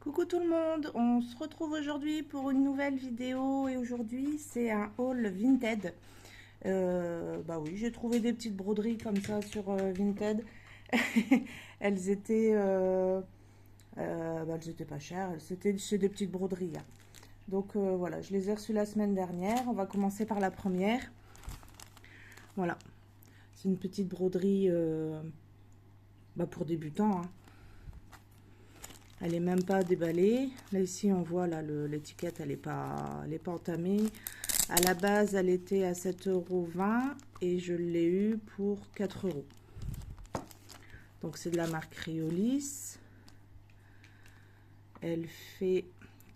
Coucou tout le monde, on se retrouve aujourd'hui pour une nouvelle vidéo et aujourd'hui c'est un haul Vinted. Bah oui, j'ai trouvé des petites broderies comme ça sur Vinted. Elles étaient, elles étaient pas chères, c'est des petites broderies, hein. Donc voilà, je les ai reçues la semaine dernière. On va commencer par la première. Voilà, c'est une petite broderie pour débutants, hein. Elle est même pas déballée. Là ici on voit là l'étiquette, elle est pas entamée. À la base elle était à 7,20 € et je l'ai eu pour 4 €. Donc c'est de la marque Riolis. Elle fait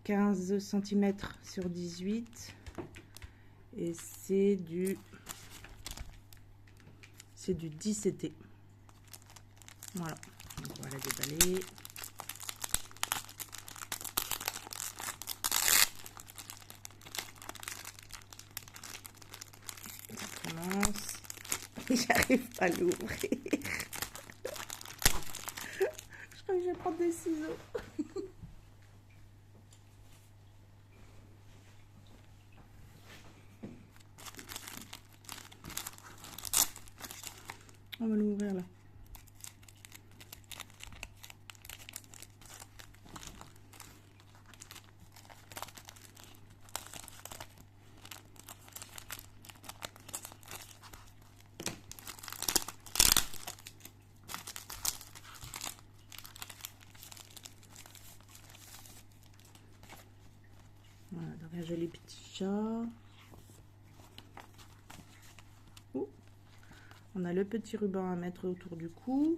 15 cm sur 18 et c'est du 10 CT. Voilà, donc on va la déballer. J'arrive pas à l'ouvrir. Je crois que je vais prendre des ciseaux. On va l'ouvrir là. Voilà, donc un joli petit chat. Oh, on a le petit ruban à mettre autour du cou.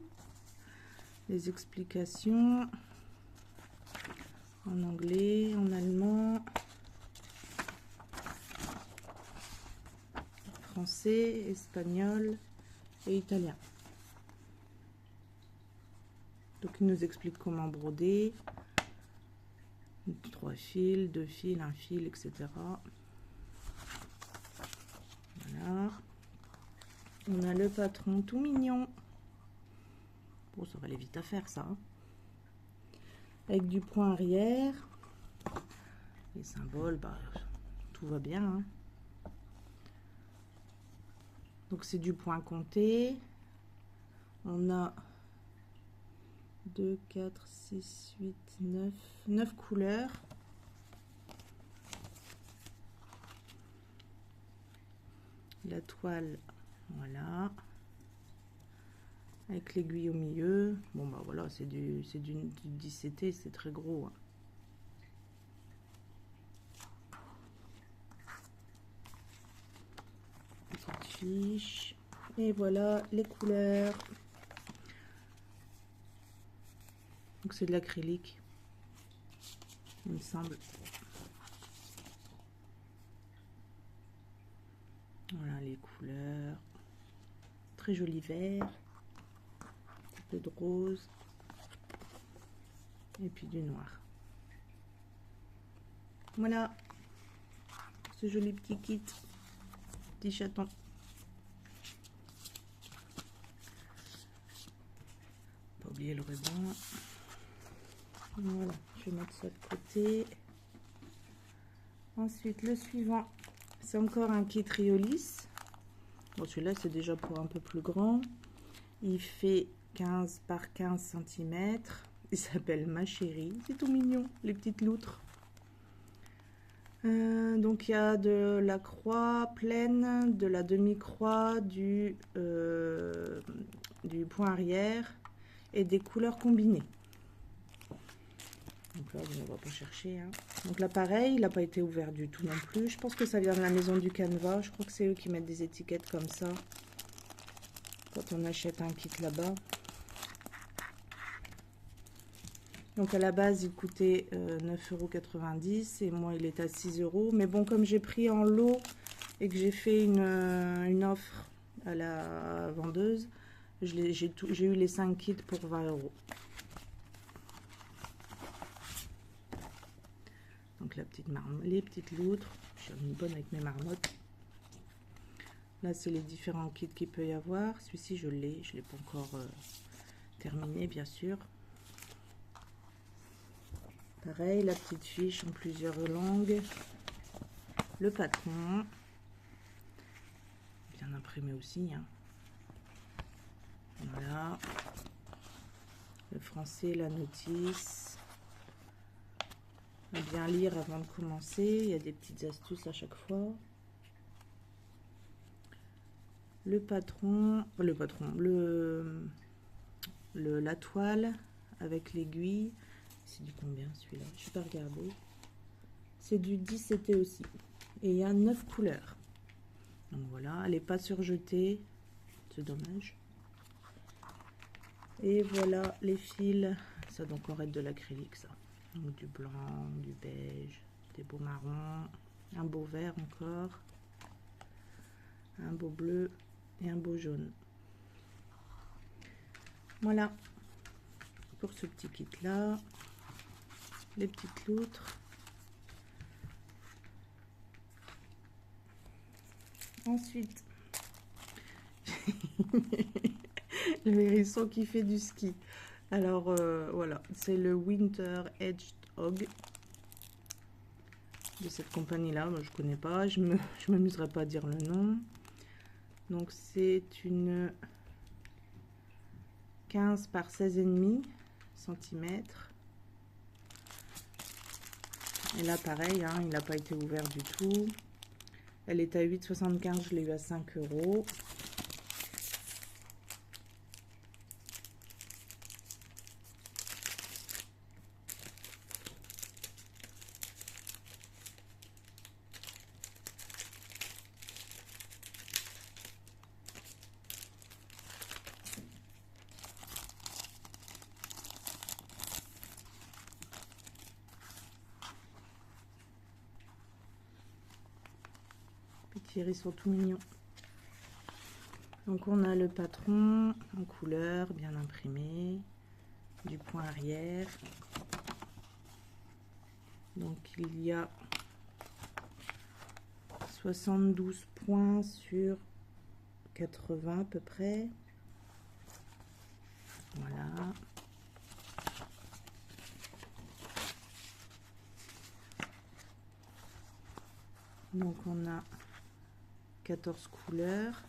Les explications en anglais, en allemand, français, espagnol et italien. Donc il nous explique comment broder. 3 fils, 2 fils, 1 fil, etc. Voilà. On a le patron tout mignon. Bon, ça va aller vite à faire ça, hein. Avec du point arrière. Les symboles, tout va bien, hein. Donc c'est du point compté. On a 2, 4, 6, 8, 9 couleurs. La toile, voilà. Avec l'aiguille au milieu. Bon bah voilà, c'est du 10 CT, c'est très gros, hein. Petite fiche. Et voilà les couleurs. Donc c'est de l'acrylique, il me semble. Voilà les couleurs. Très joli vert. Un peu de rose. Et puis du noir. Voilà. Ce joli petit kit. Petit chaton. Pas oublier le ruban. Voilà, je vais mettre ça de côté. Ensuite, le suivant, c'est encore un kit Riolis. Bon, celui-là, c'est déjà pour un peu plus grand. Il fait 15 par 15 cm. Il s'appelle Ma Chérie. C'est tout mignon, les petites loutres. Donc, il y a de la croix pleine, de la demi-croix, du point arrière et des couleurs combinées. Donc là, on ne va pas chercher, hein. Donc là, pareil, il n'a pas été ouvert du tout non plus. Je pense que ça vient de la maison du Canva. Je crois que c'est eux qui mettent des étiquettes comme ça quand on achète un kit là-bas. Donc à la base, il coûtait 9,90 € et moi, il est à 6 €. Mais bon, comme j'ai pris en lot et que j'ai fait une offre à la vendeuse, j'ai eu les 5 kits pour 20 €. Donc la petite les petites loutres. Je suis une bonne avec mes marmottes. Là, c'est les différents kits qu'il peut y avoir. Celui-ci, je l'ai pas encore terminé, bien sûr. Pareil, la petite fiche en plusieurs langues. Le patron. Bien imprimé aussi. Hein. Voilà. Le français, la notice. À bien lire avant de commencer. Il y a des petites astuces à chaque fois. La toile avec l'aiguille. C'est du combien celui-là? Je vais pas regarder. C'est du 17 aussi. Et il y a 9 couleurs. Donc voilà, elle n'est pas surjetée. C'est dommage. Et voilà les fils. Ça doit encore être de l'acrylique ça. Donc du blanc, du beige, des beaux marrons, un beau vert encore, un beau bleu et un beau jaune. Voilà pour ce petit kit là. Les petites loutres. Ensuite, le hérisson qui fait du ski. Alors voilà, c'est le Winter Hedgehog de cette compagnie là. Moi, je connais pas, je m'amuserai pas à dire le nom. Donc c'est une 15 par 16,5 cm. Et là pareil, hein, il n'a pas été ouvert du tout. Elle est à 8,75, je l'ai eu à 5 €. Petits hérissons tout mignons. Donc on a le patron en couleur, bien imprimé, du point arrière. Donc il y a 72 points sur 80 à peu près. Voilà. Donc on a 14 couleurs.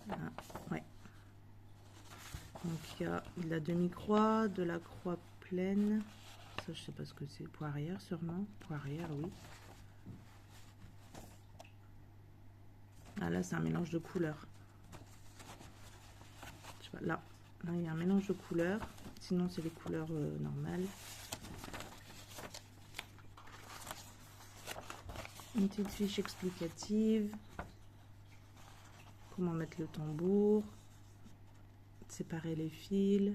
Ah, ouais. Donc il y a de la demi-croix, de la croix pleine. Ça je sais pas ce que c'est. Poirière sûrement. Poirière, oui. Ah là c'est un mélange de couleurs. Je sais pas, là il y a un mélange de couleurs. Sinon c'est les couleurs normales. Une petite fiche explicative. Comment mettre le tambour. Séparer les fils.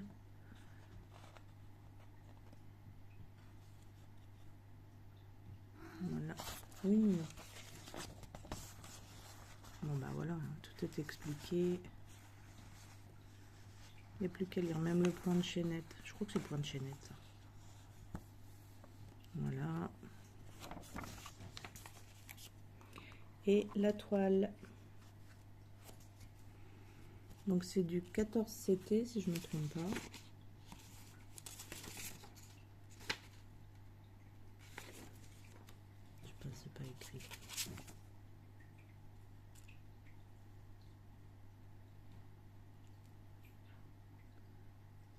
Voilà. Oui. Bon bah voilà, tout est expliqué. Il n'y a plus qu'à lire, même le point de chaînette. Je crois que c'est le point de chaînette, ça. Voilà. Et la toile. Donc c'est du 14 CT, si je ne me trompe pas. Je sais pas, c'est pas écrit.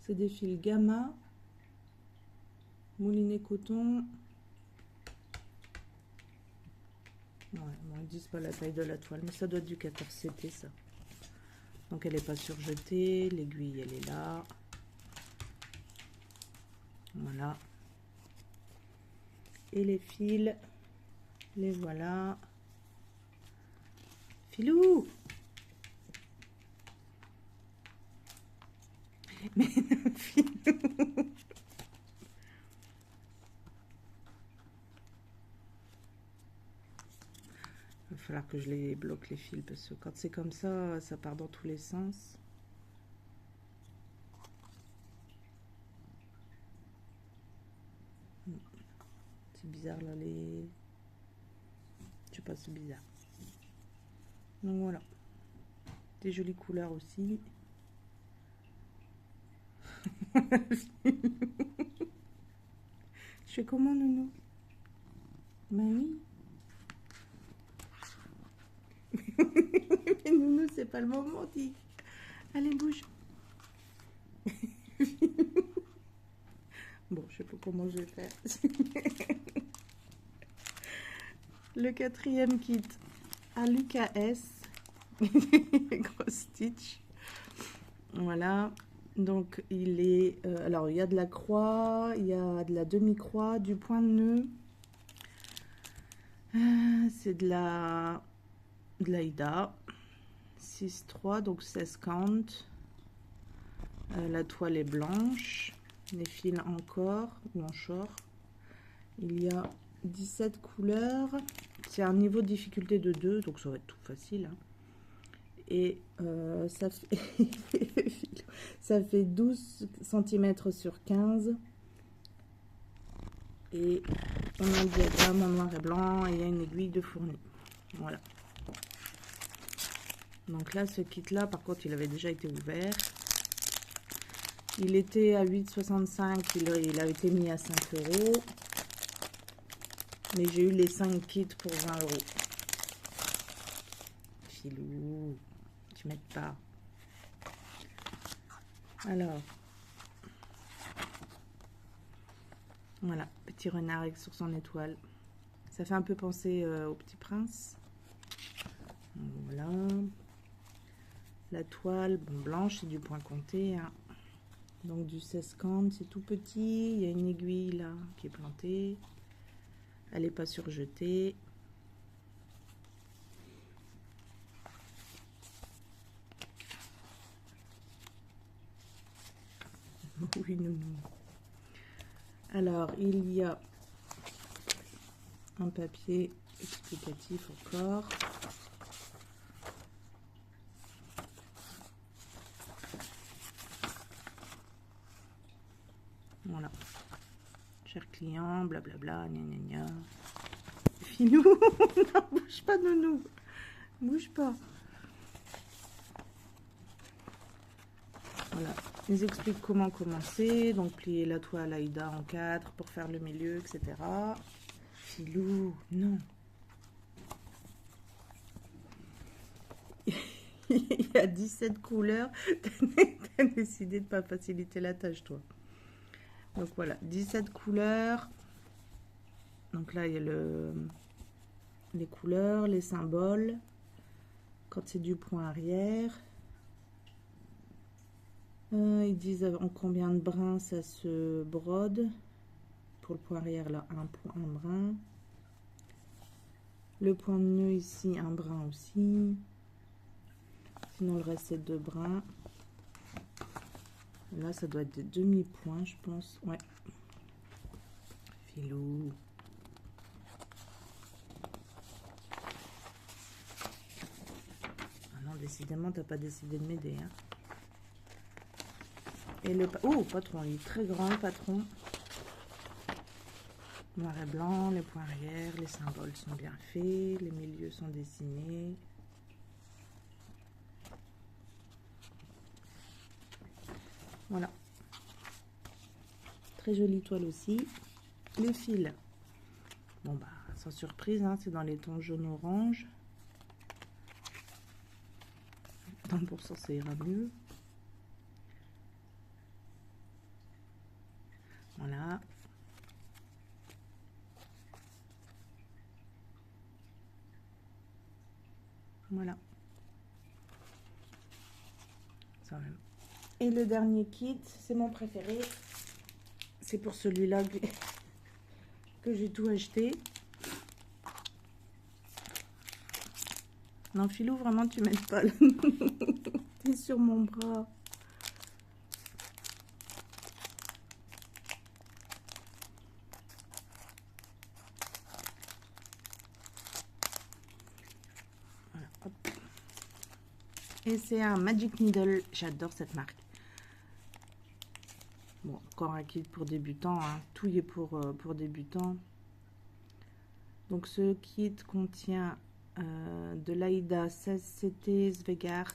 C'est des fils gamma, mouliné coton. Ouais, bon, ils disent pas la taille de la toile, mais ça doit être du 14 CT ça. Donc elle n'est pas surjetée, l'aiguille elle est là. Voilà. Et les fils, les voilà. Filou! Mais Filou! Il va falloir que je les bloque les fils parce que quand c'est comme ça part dans tous les sens. C'est bizarre là les... Je sais pas, c'est bizarre. Donc voilà. Des jolies couleurs aussi. Je fais comment, Nounou? Bah oui. Mais Nounou, c'est pas le moment, dit. Allez, bouge. Bon, je sais pas comment je vais faire. Le quatrième kit à Lucas S. Gros Stitch. Voilà. Donc, il est... alors, il y a de la croix, il y a de la demi-croix, du point de nœud. C'est de l'Aïda. 6-3, donc 16 count. La toile est blanche. Les fils encore, ou en short. Il y a 17 couleurs. C'est un niveau de difficulté de 2, donc ça va être tout facile. Hein. Et ça fait 12 cm sur 15. Et on a le diagramme en noir et blanc et il y a une aiguille de fourni. Voilà. Donc là, ce kit-là, par contre, il avait déjà été ouvert. Il était à 8,65, il a été mis à 5 €. Mais j'ai eu les 5 kits pour 20 €. Filou, tu m'aides pas. Alors, voilà, petit renard sur son étoile. Ça fait un peu penser au Petit Prince. Voilà. La toile, bon, blanche, c'est du point compté. Hein. Donc du 16-50, c'est tout petit. Il y a une aiguille là qui est plantée. Elle n'est pas surjetée. Oui, non. Alors, il y a un papier explicatif encore. Voilà. Cher client, blablabla, gna gna gna. Filou, non, bouge pas, Nounou. Bouge pas. Voilà. Ils expliquent comment commencer. Donc, plier la toile Aïda en 4 pour faire le milieu, etc. Filou, non. Il y a 17 couleurs. T'as décidé de pas faciliter la tâche, toi. Donc, voilà. 17 couleurs. Donc là, il y a les couleurs, les symboles. Quand c'est du point arrière. Ils disent en combien de brins ça se brode. Pour le point arrière, là, un brin. Le point de nœud ici, un brin aussi. Sinon, le reste, c'est 2 brins. Là, ça doit être des demi-points, je pense. Ouais. Filou. Ah non, décidément, t'as pas décidé de m'aider. Hein. Et le... Oh, patron, il est très grand, le patron. Noir et blanc, les points arrière, les symboles sont bien faits, les milieux sont dessinés. Voilà. Très jolie toile aussi. Le fil. Bon, bah, sans surprise, hein, c'est dans les tons jaune-orange. Dans le pourcent, ça ira mieux. Voilà. Voilà. Ça même. Et le dernier kit, c'est mon préféré. C'est pour celui-là que j'ai tout acheté. Non, Filou, vraiment, tu m'aides pas. T'es sur mon bras. Voilà, hop. Et c'est un Magic Needle. J'adore cette marque. Bon, encore un kit pour débutants. Hein. Tout y est pour débutants. Donc, ce kit contient de l'Aïda 16 CT Svegart,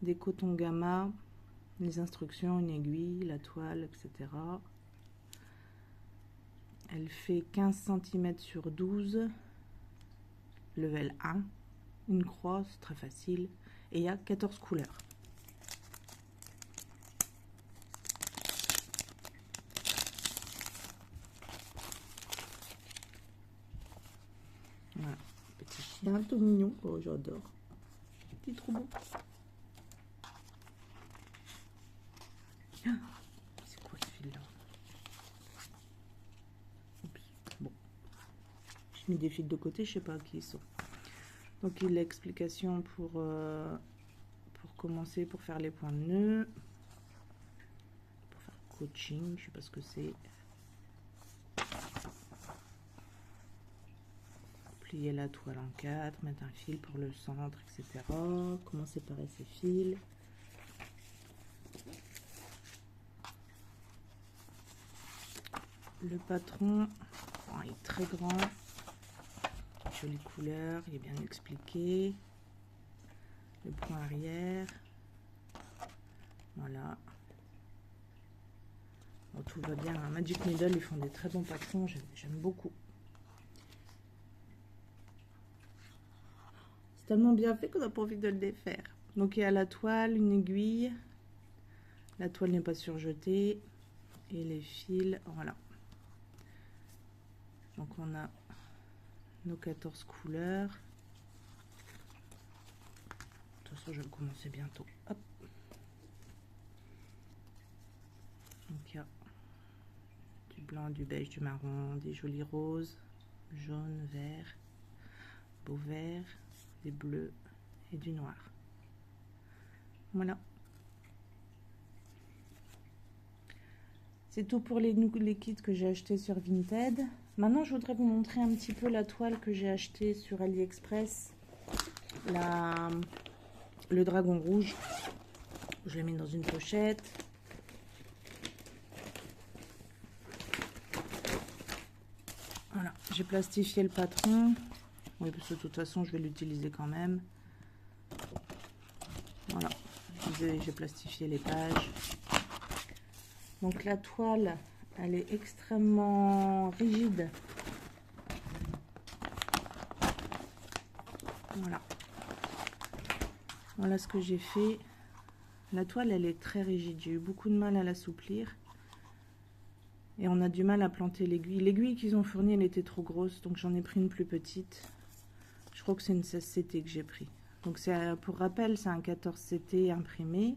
des cotons gamma, les instructions, une aiguille, la toile, etc. Elle fait 15 cm sur 12, level 1, une croix, c'est très facile, et il y a 14 couleurs. Voilà, petit chien tout mignon, oh j'adore, petit trop beau. C'est quoi ce fil là? Bon, j'ai mis des fils de côté, je sais pas qui ils sont. Donc il y a l'explication pour commencer, pour faire les points de nœud, pour faire coaching, je sais pas ce que c'est. Plier la toile en 4, mettre un fil pour le centre, etc. Comment séparer ces fils. Le patron, oh, il est très grand. Jolie couleur, il est bien expliqué. Le point arrière. Voilà. Bon, tout va bien. Hein. Magic Needle, ils font des très bons patrons. J'aime beaucoup. C'est tellement bien fait qu'on n'a pas envie de le défaire. Donc il y a la toile, une aiguille. La toile n'est pas surjetée. Et les fils, voilà. Donc on a nos 14 couleurs. De toute façon, je vais commencer bientôt. Hop. Donc il y a du blanc, du beige, du marron, des jolis roses, jaune, vert, beau vert, des bleus et du noir. Voilà. C'est tout pour les kits que j'ai achetés sur Vinted. Maintenant, je voudrais vous montrer un petit peu la toile que j'ai achetée sur AliExpress. Le dragon rouge. Je l'ai mis dans une pochette. Voilà, j'ai plastifié le patron. Oui, parce que de toute façon, je vais l'utiliser quand même. Voilà, j'ai plastifié les pages. Donc la toile, elle est extrêmement rigide. Voilà. Voilà ce que j'ai fait. La toile, elle est très rigide. J'ai eu beaucoup de mal à l'assouplir. Et on a du mal à planter l'aiguille. L'aiguille qu'ils ont fournie, elle était trop grosse. Donc j'en ai pris une plus petite. Je crois que c'est une 16 CT que j'ai pris. Donc pour rappel, c'est un 14 CT imprimé.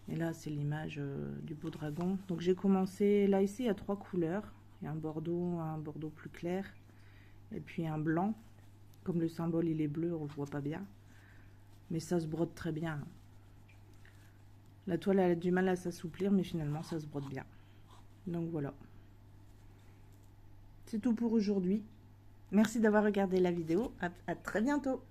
Et là, c'est l'image du beau dragon. Donc j'ai commencé, là ici, il y a 3 couleurs. Il y a un bordeaux plus clair. Et puis un blanc. Comme le symbole, il est bleu, on ne le voit pas bien. Mais ça se brode très bien. La toile, elle a du mal à s'assouplir, mais finalement, ça se brode bien. Donc voilà. C'est tout pour aujourd'hui. Merci d'avoir regardé la vidéo. À très bientôt.